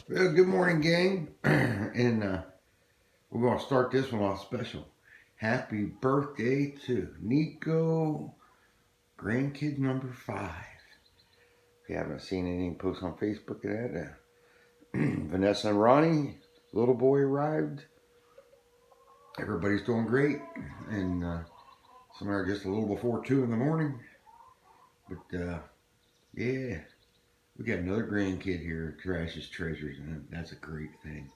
Well, good morning, gang. And we're going to start this one off special. Happy birthday to Nico, grandkid number 5. If you haven't seen anything post on Facebook of that, Vanessa and Ronnie, little boy arrived. Everybody's doing great. And some are just a little before 2 in the morning. But yeah, we got another grandkid here, Trash's Treasures, and that's a great thing.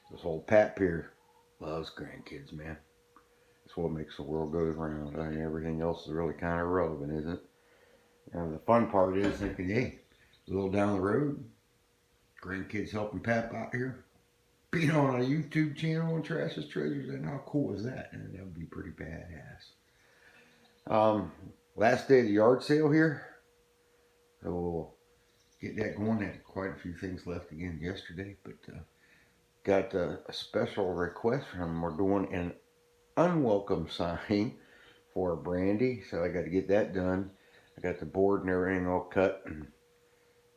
This old Pat here loves grandkids, man. That's what makes the world goes round. I mean, everything else is really kind of irrelevant, isn't it? And the fun part is thinking, hey, a little down the road, grandkids helping Pap out here, being on a YouTube channel on Trash's Treasures, and how cool is that? And that would be pretty badass. Um, Last day of the yard sale here, so we'll get that going. Had quite a few things left again yesterday, but got a special request from them. We're doing an unwelcome sign for Brandy, so I got to get that done. I got the board and everything all cut and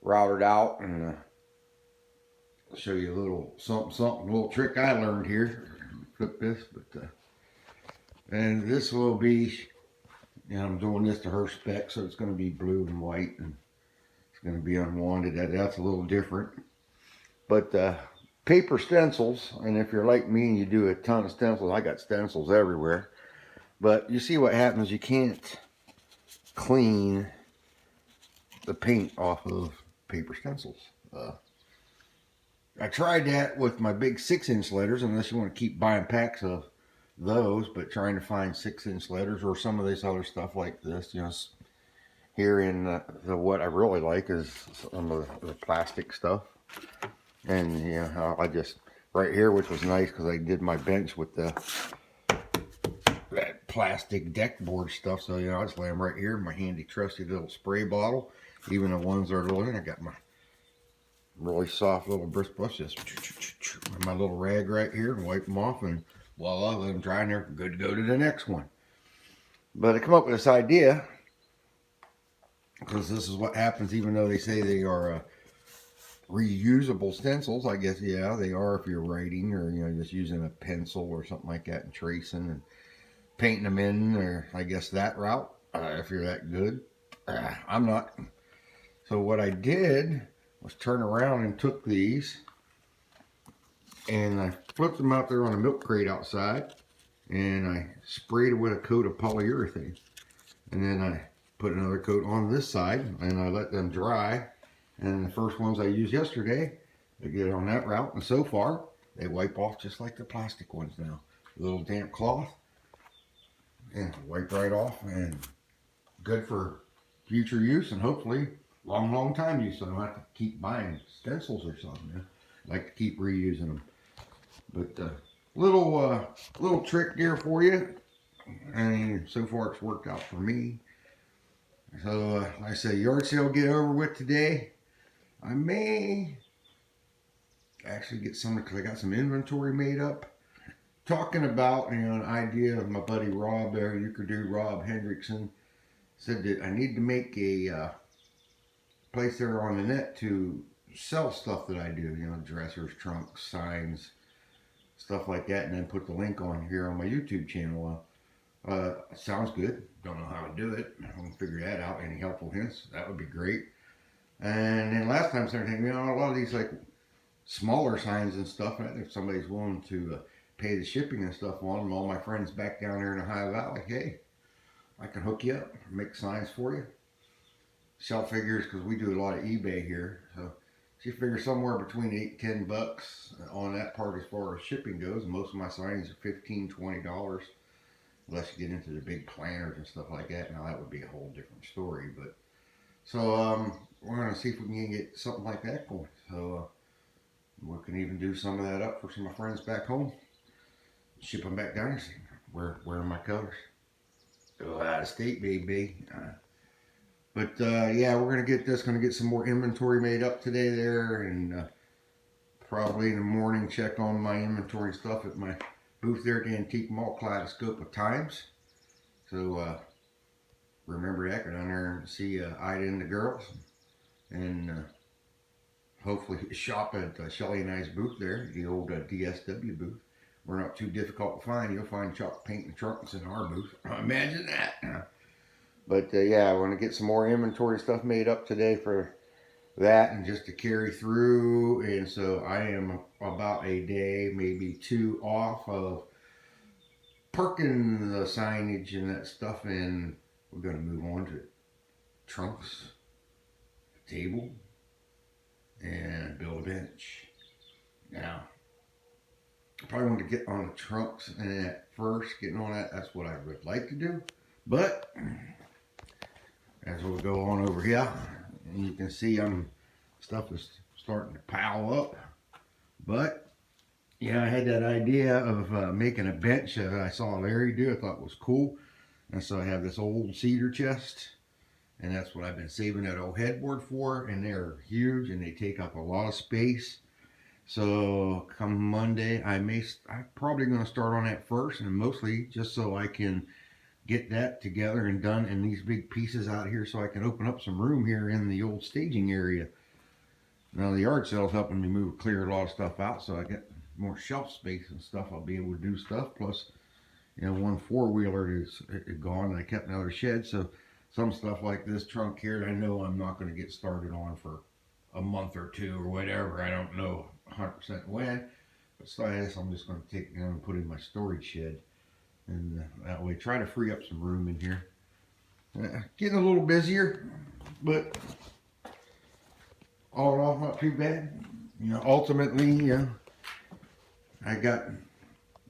routed out, and show you a little something, a little trick I learned here. Flip this, but and this will be, I'm doing this to her spec, so it's going to be blue and white, and it's going to be unwanted. That's a little different, but paper stencils, and if you're like me and you do a ton of stencils, I got stencils everywhere. But you see what happens, you can't clean the paint off of paper stencils. I tried that with my big 6-inch letters, unless you want to keep buying packs of those, but trying to find 6-inch letters or some of this other stuff like this, here in what I really like is some of the plastic stuff. And I just, right here, which was nice because I did my bench with that plastic deck board stuff. So, I just lay them right here, my handy trusty little spray bottle. Even the ones that are little, I got my really soft little brisk brush, just my little rag right here, and wipe them off, and voila, let them dry, and they're good to go to the next one. But I come up with this idea because this is what happens. Even though they say they are reusable stencils, I guess they are if you're writing or just using a pencil or something like that and tracing and painting them in, or I guess that route if you're that good. I'm not. So what I did was turn around and took these and I flipped them out there on a milk crate outside, and I sprayed it with a coat of polyurethane, and then I put another coat on this side, and I let them dry. And the first ones I used yesterday, they get on that route, and so far they wipe off just like the plastic ones now. A little damp cloth and wipe right off, and good for future use, and hopefully long time use, so I don't have to keep buying stencils or something. I like to keep reusing them. But little trick there for you, and so far it's worked out for me. So like I say, yard sale get over with today. I may actually get some because I got some inventory made up. Talking about an idea of my buddy Rob there, you could do Rob Hendrickson, said that I need to make a place there on the net to sell stuff that I do, dressers, trunks, signs, stuff like that, and then put the link on here on my YouTube channel. Sounds good. Don't know how to do it. I'm gonna figure that out. Any helpful hints? That would be great. And then last time, something, a lot of these like smaller signs and stuff. If somebody's willing to pay the shipping and stuff on them, all my friends back down there in Ohio Valley, hey, I can hook you up, make signs for you. Sell figures because we do a lot of eBay here, so she figures somewhere between $8-10 on that part as far as shipping goes. Most of my signs are $15-20, unless you get into the big planners and stuff like that. Now that would be a whole different story, but so we're gonna see if we can get something like that going. So we can even do some of that up for some of my friends back home. Ship them back down and see where are my colors. Go out of state, baby. But yeah, we're gonna get some more inventory made up today there, and probably in the morning check on my inventory stuff at my booth there at the Antique Mall, Kaleidoscope of Times. So remember that, go down there and see Ida and the girls, and hopefully shop at Shelly and I's booth there, the old DSW booth. We're not too difficult to find. You'll find chalk paint and trunks in our booth. Imagine that. But yeah, I want to get some more inventory stuff made up today for that and just to carry through. And so I am about a day, maybe two off of perking the signage and that stuff. And we're going to move on to trunks, table, and build a bench. Now, I probably want to get on the trunks and at first, getting on that, that's what I would like to do. But as we go on over here, and you can see stuff is starting to pile up. But yeah, I had that idea of making a bench that I saw Larry do. I thought was cool, and so I have this old cedar chest, and that's what I've been saving that old headboard for. And they're huge, and they take up a lot of space. So come Monday, I'm probably going to start on that first, and mostly just so I can get that together and done in these big pieces out here, so I can open up some room here in the old staging area. Now the yard sale's helping me clear a lot of stuff out, so I get more shelf space and stuff. I'll be able to do stuff. Plus, you know, one four-wheeler is gone, and I kept another shed, so some stuff like this trunk here, I know I'm not going to get started on for a month or two or whatever. I don't know 100% when, but so I guess I'm just going to take it and put it in my storage shed, and that way try to free up some room in here. Getting a little busier, but all in all, not too bad. You know, ultimately, I got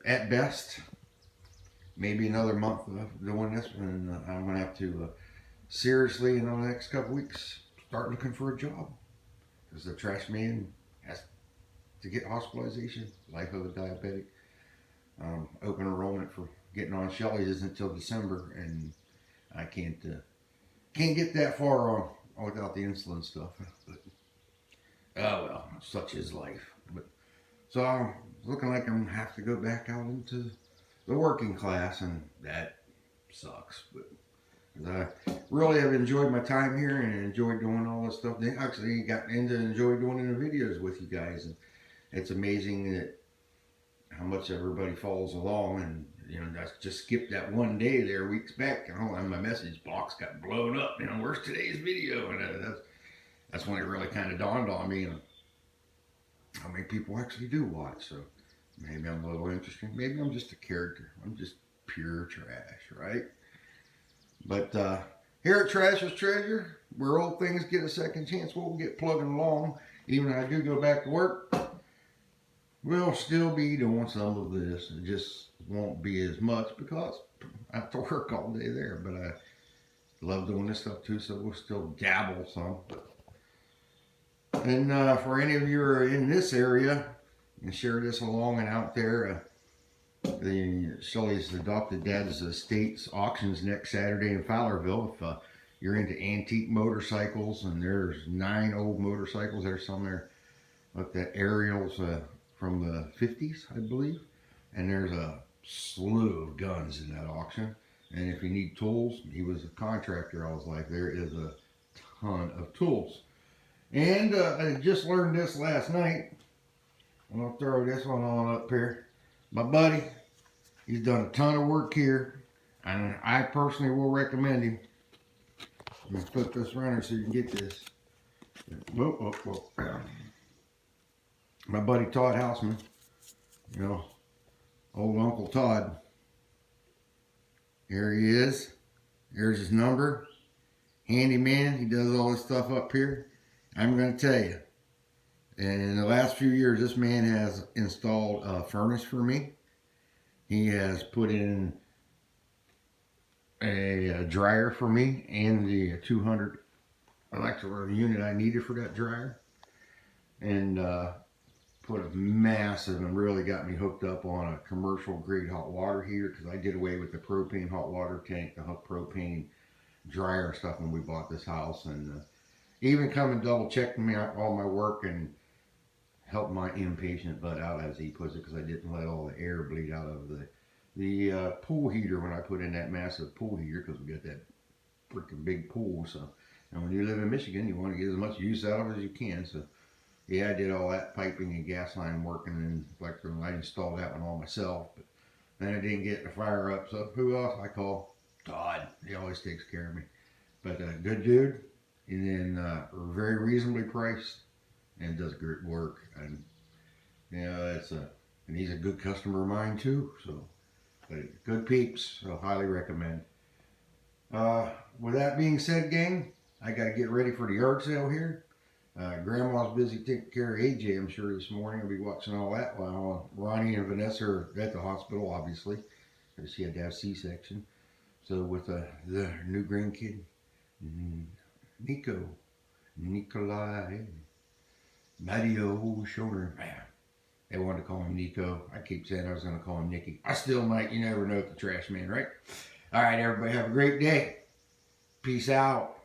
at best maybe another month of doing this, and I'm gonna have to seriously in the next couple weeks start looking for a job, because the trash man has to get hospitalization, life of a diabetic. Open enrollment for getting on Shelly's isn't until December, and I can't get that far on without the insulin stuff. But oh well, such is life. But so I'm looking like I'm gonna have to go back out into the working class, and that sucks. But I really have enjoyed my time here and enjoyed doing all this stuff. They actually got into enjoy doing the videos with you guys, and it's amazing that how much everybody follows along. And you know, I just skipped that one day there weeks back, and my message box got blown up. You know, where's today's video? And that's when it really kind of dawned on me, and how many people actually do watch. So maybe I'm a little interesting. Maybe I'm just a character. I'm just pure trash, right? But here at Trash is Treasure, where old things get a second chance, we'll get plugging along. Even if I do go back to work, we'll still be doing some of this. It just won't be as much because I have to work all day there. But I love doing this stuff too, so we'll still dabble some. And for any of you who are in this area, and share this along and out there, the Shelly's Adopted Dad's Estates auctions next Saturday in Fowlerville. If you're into antique motorcycles, and there's 9 old motorcycles, there's some there with the aerials from the 50s, I believe, and there's a slew of guns in that auction. And if you need tools, he was a contractor. I was like, there is a ton of tools. And I just learned this last night. I'm gonna throw this one on up here. My buddy, he's done a ton of work here, and I personally will recommend him. Let me flip this runner so you can get this. Whoa, whoa, whoa. My buddy Todd Houseman, you know, old Uncle Todd. Here he is. Here's his number. Handyman. He does all this stuff up here. I'm going to tell you, in the last few years, this man has installed a furnace for me. He has put in a dryer for me, and the 200 electrical unit I needed for that dryer. And put a massive, and really got me hooked up on a commercial grade hot water heater, because I did away with the propane hot water tank, the propane dryer and stuff when we bought this house. And even come and double check me out all my work and help my impatient butt out, as he puts it, because I didn't let all the air bleed out of the pool heater when I put in that massive pool heater, because we got that freaking big pool. So, and when you live in Michigan, you want to get as much use out of it as you can. So Yeah, I did all that piping and gas line working and electrical. I installed that one all myself, but then I didn't get the fire up. So who else I call? Todd. He always takes care of me. But good dude, and then very reasonably priced, and does great work. And that's and he's a good customer of mine too. So, but good peeps. So highly recommend. With that being said, gang, I got to get ready for the yard sale here. Grandma's busy taking care of AJ, I'm sure, this morning. I'll be watching all that while Ronnie and Vanessa are at the hospital, obviously, because she had to have C-section. So with the new grandkid, Nico, Nikolai, Mario Schoner. They wanted to call him Nico. I keep saying I was going to call him Nicky. I still might. You never know with the trash man, right? All right, everybody, have a great day. Peace out.